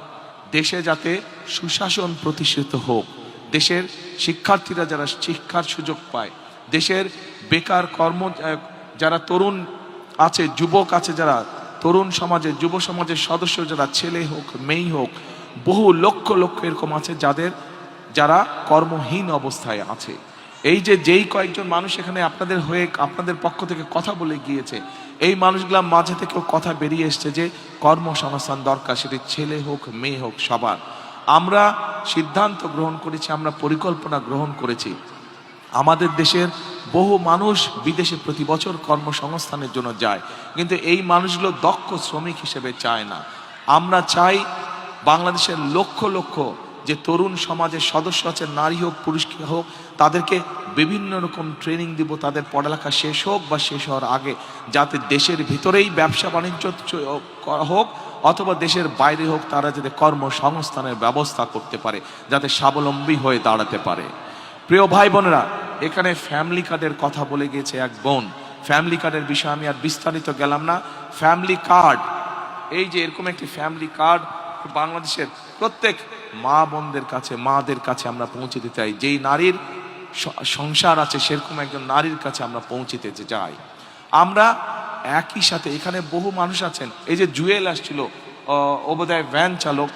A: দেশে যাতে সুশাসন প্রতিষ্ঠিত হোক, দেশের শিক্ষার্থীরা যারা শিক্ষার সুযোগ পায়, দেশের বেকার যারা তরুণ আছে, যুবক আছে, যারা তরুণ সমাজের, যুব সমাজের সদস্য যারা, ছেলে হোক মেয়ে হোক, বহু লক্ষ লক্ষ এরকম আছে যারা কর্মহীন অবস্থায় আছে। এই যে যেই কয়েকজন মানুষ এখানে আপনাদের হয়ে আপনাদের পক্ষ থেকে কথা বলে গিয়েছে, এই মানুষগুলোর মাঝে থেকেও কথা বেরিয়ে এসছে যে কর্মসংস্থান দরকার, সেটি ছেলে হোক মেয়ে হোক সবার। আমরা সিদ্ধান্ত গ্রহণ করেছি, আমরা পরিকল্পনা গ্রহণ করেছি। আমাদের দেশের বহু মানুষ বিদেশে প্রতি বছর কর্মসংস্থানের জন্য যায়, কিন্তু এই মানুষগুলো দক্ষ শ্রমিক হিসেবে চায় না। আমরা চাই বাংলাদেশের লক্ষ লক্ষ যে তরুণ সমাজের সদস্য আছে, নারী হোক পুরুষ হোক, তাদেরকে বিভিন্ন রকম ট্রেনিং দিব, তাদের পড়ালেখা শেষ হোক বা শেষ হওয়ার আগে, যাতে দেশের ভিতরেই ব্যবসা বাণিজ্য হোক অথবা দেশের বাইরে হোক, তারা যাতে কর্মসংস্থানের ব্যবস্থা করতে পারে, যাতে স্বাবলম্বী হয়ে দাঁড়াতে পারে। প্রিয় ভাই বোনেরা, এখানে ফ্যামিলি কার্ডের কথা বলে গিয়েছে এক বোন। ফ্যামিলি কার্ডের বিষয়ে আমি আর বিস্তারিত গেলাম না। ফ্যামিলি কার্ড, এই যে এরকম একটি ফ্যামিলি কার্ড বাংলাদেশের প্রত্যেক মা বোনদের কাছে, মাদের কাছে আমরা পৌঁছে দিতে চাই। যেই নারীর সংসার আছে সেরকম একজন নারীর কাছে আমরা পৌঁছে দিতে চাই। আমরা একই সাথে এখানে বহু মানুষ আছেন, এই যে জুয়েল আসছিল, বোধহয় ভ্যান চালক,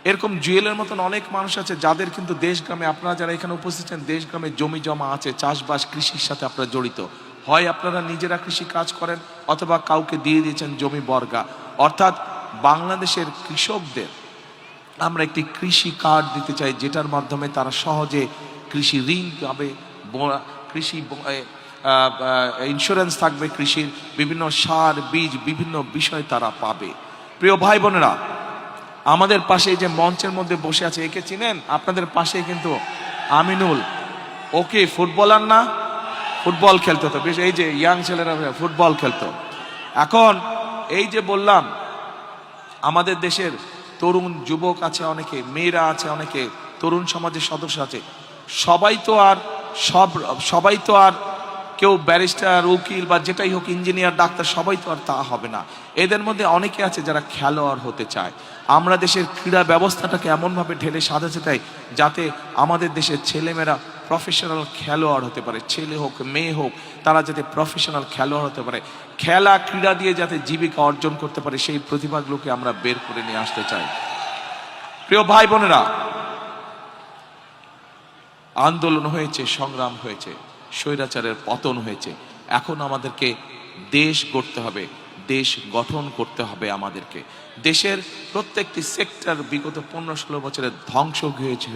A: এরকম জুয়েলের মতন অনেক মানুষ আছে যাদের কিন্তু দেশ গ্রামে, আপনারা যারা এখানে উপস্থিত আছেন, দেশ গ্রামে জমি জমা আছে, চাষবাস কৃষির সাথে আপনারা জড়িত। হয় আপনারা নিজেরা কৃষি কাজ করেন অথবা কাউকে দিয়ে দিয়েছেন জমি বর্গা। অর্থাৎ বাংলাদেশের কৃষকদের আমরা একটি কৃষি কার্ড দিতে চাই, যেটার মাধ্যমে তারা সহজে কৃষি ঋণ পাবে, কৃষি ইন্স্যুরেন্স থাকবে, কৃষির বিভিন্ন সার বীজ বিভিন্ন বিষয় তারা পাবে। প্রিয় ভাই বোনেরা, আমাদের পাশে যে মঞ্চের মধ্যে বসে আছে, একে চিনেন? আপনাদের পাশে কিন্তু আমিনুল, ওকে ফুটবলার না, ফুটবল খেলতো, তো বেশ, এই যে ইয়াং ছেলেরা ফুটবল খেলতো। এখন এই যে বললাম, আমাদের দেশের তরুণ যুবক আছে অনেকে, মেয়েরা আছে অনেকে, তরুণ সমাজের সদস্য আছে, সবাই তো আর কেউ ব্যারিস্টার, উকিল বা যেটাই হোক, ইঞ্জিনিয়ার, ডাক্তার, সবাই তো আর তা হবে না। এদের মধ্যে অনেকে আছে যারা খেলোয়াড় হতে চায়। আমরা দেশের ক্রীড়া ব্যবস্থাটাকে এমনভাবে ঢেলে সাজাতে চাই যাতে আমাদের দেশের ছেলেমেয়েরা প্রফেশনাল খেলোয়াড় হতে পারে, ছেলে হোক মেয়ে হোক, তারা যাতে প্রফেশনাল খেলোয়াড় হতে পারে, খেলা ক্রীড়া দিয়ে যাতে জীবিকা অর্জন করতে পারে, সেই প্রতিভাগুলোকে আমরা বের করে নিয়ে আসতে চাই। প্রিয় ভাই বোনেরা, আন্দোলন হয়েছে, সংগ্রাম হয়েছে, স্বৈরাচারের পতন হয়েছে। এখন আমাদেরকে দেশ গড়তে হবে, দেশ গঠন করতে হবে। আমাদেরকে দেশের প্রত্যেকটি সেক্টর বিগত 15-16 বছরের ধ্বংস হয়েছে।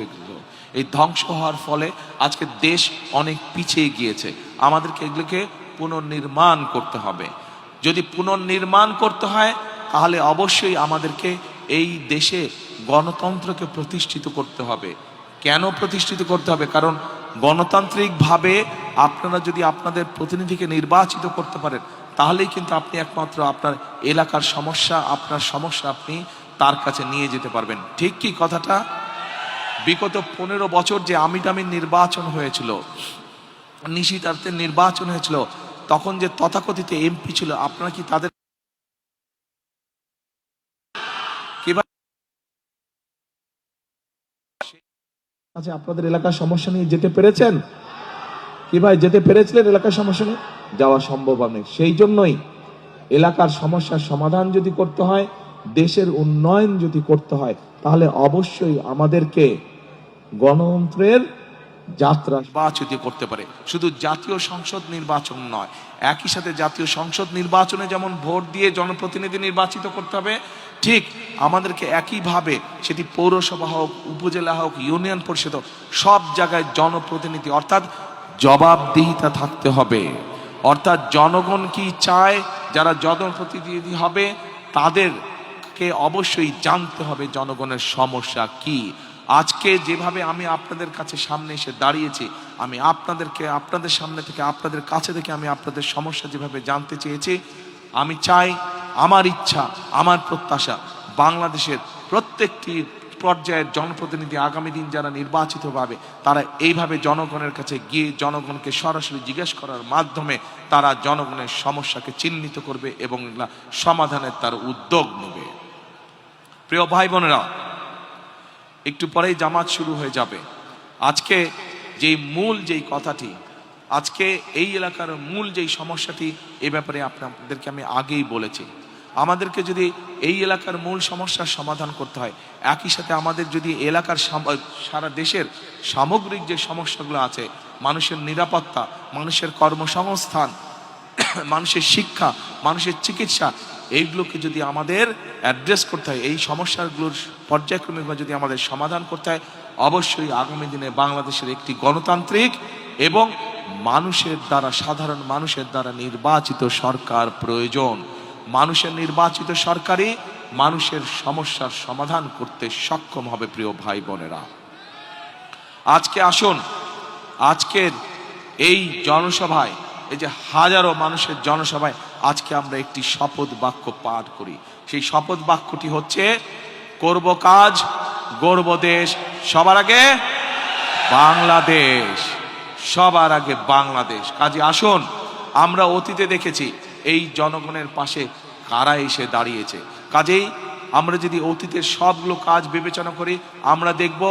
A: এই ধ্বংস হওয়ার ফলে আজকে দেশ অনেক পিছিয়ে গিয়েছে। আমাদেরকে এগুলোকে পুনর্নির্মাণ করতে হবে। যদি পুনর্নির্মাণ করতে হয় তাহলে অবশ্যই আমাদেরকে এই দেশে গণতন্ত্রকে প্রতিষ্ঠিত করতে হবে। কেন প্রতিষ্ঠিত করতে হবে? কারণ গণতান্ত্রিকভাবে আপনারা যদি আপনাদের প্রতিনিধিকে নির্বাচিত করতে পারেন তাহলেই কিন্তু আপনি একমাত্র আপনার এলাকার সমস্যা, আপনার সমস্যা আপনি তার কাছে নিয়ে যেতে পারবেন। ঠিক কি কথাটা? বিগত 15 বছর যে আমিটামির নির্বাচন হয়েছিল, নিশিতার্থের নির্বাচন হয়েছিল, তখন যে তথাকথিত এমপি ছিল, আপনারা কি তাদের আচ্ছা আপনাদের এলাকার সমস্যা নিয়ে যেতে পেরেছেন কি ভাই? যেতে পেরেছিলেন এলাকার সমস্যা নিয়ে? যাওয়া সম্ভব নেই। সেই জন্যই এলাকার সমস্যার সমাধান যদি করতে হয়, দেশের উন্নয়ন যদি করতে হয়, তাহলে অবশ্যই আমাদেরকে গণতন্ত্রের যাত্রা নির্বাচিত করতে পারে। শুধু জাতীয় সংসদ নির্বাচন নয়, একই সাথে জাতীয় সংসদ নির্বাচনে যেমন ভোট দিয়ে জনপ্রতিনিধি নির্বাচিত করতে হবে, ঠিক আমাদেরকে একইভাবে সেটি পৌরসভা হোক, উপজেলা হোক, ইউনিয়ন পরিষদ হোক, সব জায়গায় জনপ্রতিনিধি অর্থাৎ জবাবদিহিতা থাকতে হবে। অর্থাৎ জনগণ কি চায়, যারা জনপ্রতিনিধি হবে তাদেরকে অবশ্যই জানতে হবে জনগণের সমস্যা কি। আজকে যেভাবে আমি আপনাদের কাছে সামনে এসে দাঁড়িয়েছি, আমি আপনাদেরকে আপনাদের সামনে থেকে, আপনাদের কাছে থেকে আমি আপনাদের সমস্যা যেভাবে জানতে চেয়েছি, আমি চাই, আমার ইচ্ছা, আমার প্রত্যাশা, বাংলাদেশের প্রত্যেকটি পর্যায়ের জনপ্রতিনিধি আগামী দিন যারা নির্বাচিত হবে তারা এইভাবে জনগণের কাছে গিয়ে জনগণকে সরাসরি জিজ্ঞেস করার মাধ্যমে তারা জনগণের সমস্যাকে চিহ্নিত করবে এবং এগুলা সমাধানের তার উদ্যোগ নেবে। প্রিয় ভাই বোনেরা, একটু পরেই জামাত শুরু হয়ে যাবে। আজকে যেই মূল যেই কথাটি, আজকে এই এলাকার মূল যেই সমস্যাটি, এ ব্যাপারে আপনাদেরকে আমি আগেই বলেছি। আমাদেরকে যদি এই এলাকার মূল সমস্যার সমাধান করতে হয়, একই সাথে আমাদের যদি এলাকার সারা দেশের সামগ্রিক যে সমস্যাগুলো আছে, মানুষের নিরাপত্তা, মানুষের কর্মসংস্থান, মানুষের শিক্ষা, মানুষের চিকিৎসা, এইগুলোকে যদি আমাদের অ্যাড্রেস করতে হয়, এই সমস্যাগুলোর পর্যায়ক্রমিকভাবে যদি আমাদের সমাধান করতে হয়, অবশ্যই আগামী দিনে বাংলাদেশের একটি গণতান্ত্রিক এবং মানুষের দ্বারা, সাধারণ মানুষের দ্বারা নির্বাচিত সরকার প্রয়োজন। মানুষের নির্বাচিত সরকারই মানুষের সমস্যার সমাধান করতে সক্ষম হবে। প্রিয় ভাই বোনেরা, আজকে আসুন, আজকের এই জনসভায়, এই যে হাজারো মানুষের জনসভায় আজকে আমরা একটি শপথ বাক্য পাঠ করি। সেই শপথ বাক্যটি হচ্ছে, করব কাজ, গড়ব দেশ, সবার আগে বাংলাদেশ, সবার আগে বাংলাদেশ। কাজে আসুন, আমরা অতীতে দেখেছি এই জনগণের পাশে কারা এসে দাঁড়িয়েছে। কাজেই আমরা যদি অতীতের সবগুলো কাজ বিবেচনা করি, আমরা দেখব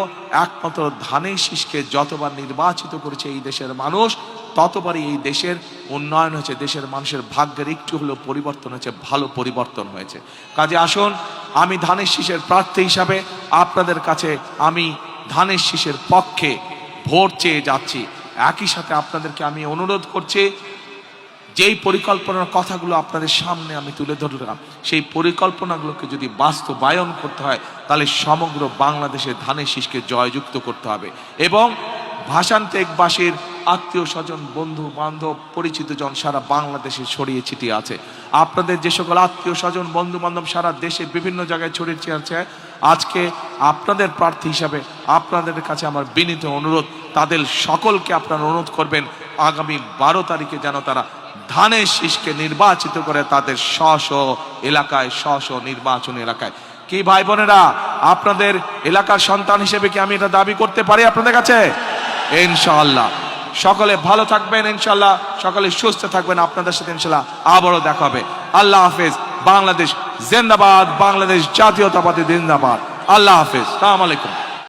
A: একমাত্র ধানের শীষকে যতবার নির্বাচিত করেছে এই দেশের মানুষ, ততবারই এই দেশের উন্নয়ন হয়েছে, দেশের মানুষের ভাগ্যের একটু হলেও পরিবর্তন হয়েছে, ভালো পরিবর্তন হয়েছে। কাজে আসুন, আমি ধানের শীষের প্রার্থী হিসাবে আপনাদের কাছে আমি ধানের শীষের পক্ষে ভোট চেয়ে যাচ্ছি। একই সাথে আপনাদেরকে আমি অনুরোধ করছি, যেই পরিকল্পনার কথাগুলো আপনাদের সামনে আমি তুলে ধরলাম, সেই পরিকল্পনাগুলোকে যদি বাস্তবায়ন করতে হয় তাহলে সমগ্র বাংলাদেশে ধানের শীষকে জয়যুক্ত করতে হবে। এবং ভাষান টেকবাসীর আত্মীয় স্বজন, বন্ধু বান্ধব, পরিচিত জন সারা বাংলাদেশে ছড়িয়ে ছিটিয়ে আছে। আপনাদের যে সকল আত্মীয় স্বজন, বন্ধু বান্ধব সারা দেশে বিভিন্ন জায়গায় ছড়িয়ে ছিটিয়ে আছে, আজকে আপনাদের প্রার্থী হিসাবে আপনাদের কাছে আমার বিনীত অনুরোধ, তাদের সকলকে আপনারা অনুরোধ করবেন আগামী 12 তারিখে যেন তারা ধানের শীষকে নির্বাচিত করে তাদের স্ব এলাকায়, স্ব নির্বাচনী এলাকায়। কি ভাই বোনেরা, আপনাদের এলাকার সন্তান হিসেবে কি আমি এটা দাবি করতে পারি আপনাদের কাছে? ইনশাআল্লাহ। সকলে ভালো থাকবেন ইনশাল্লাহ, সকলে সুস্থ থাকবেন। আপনাদের সাথে ইনশাল্লাহ আবারও দেখা হবে। আল্লাহ হাফেজ। বাংলাদেশ জিন্দাবাদ, বাংলাদেশ জাতীয়তাবাদী জিন্দাবাদ। আল্লাহ হাফেজ, আসসালামু আলাইকুম।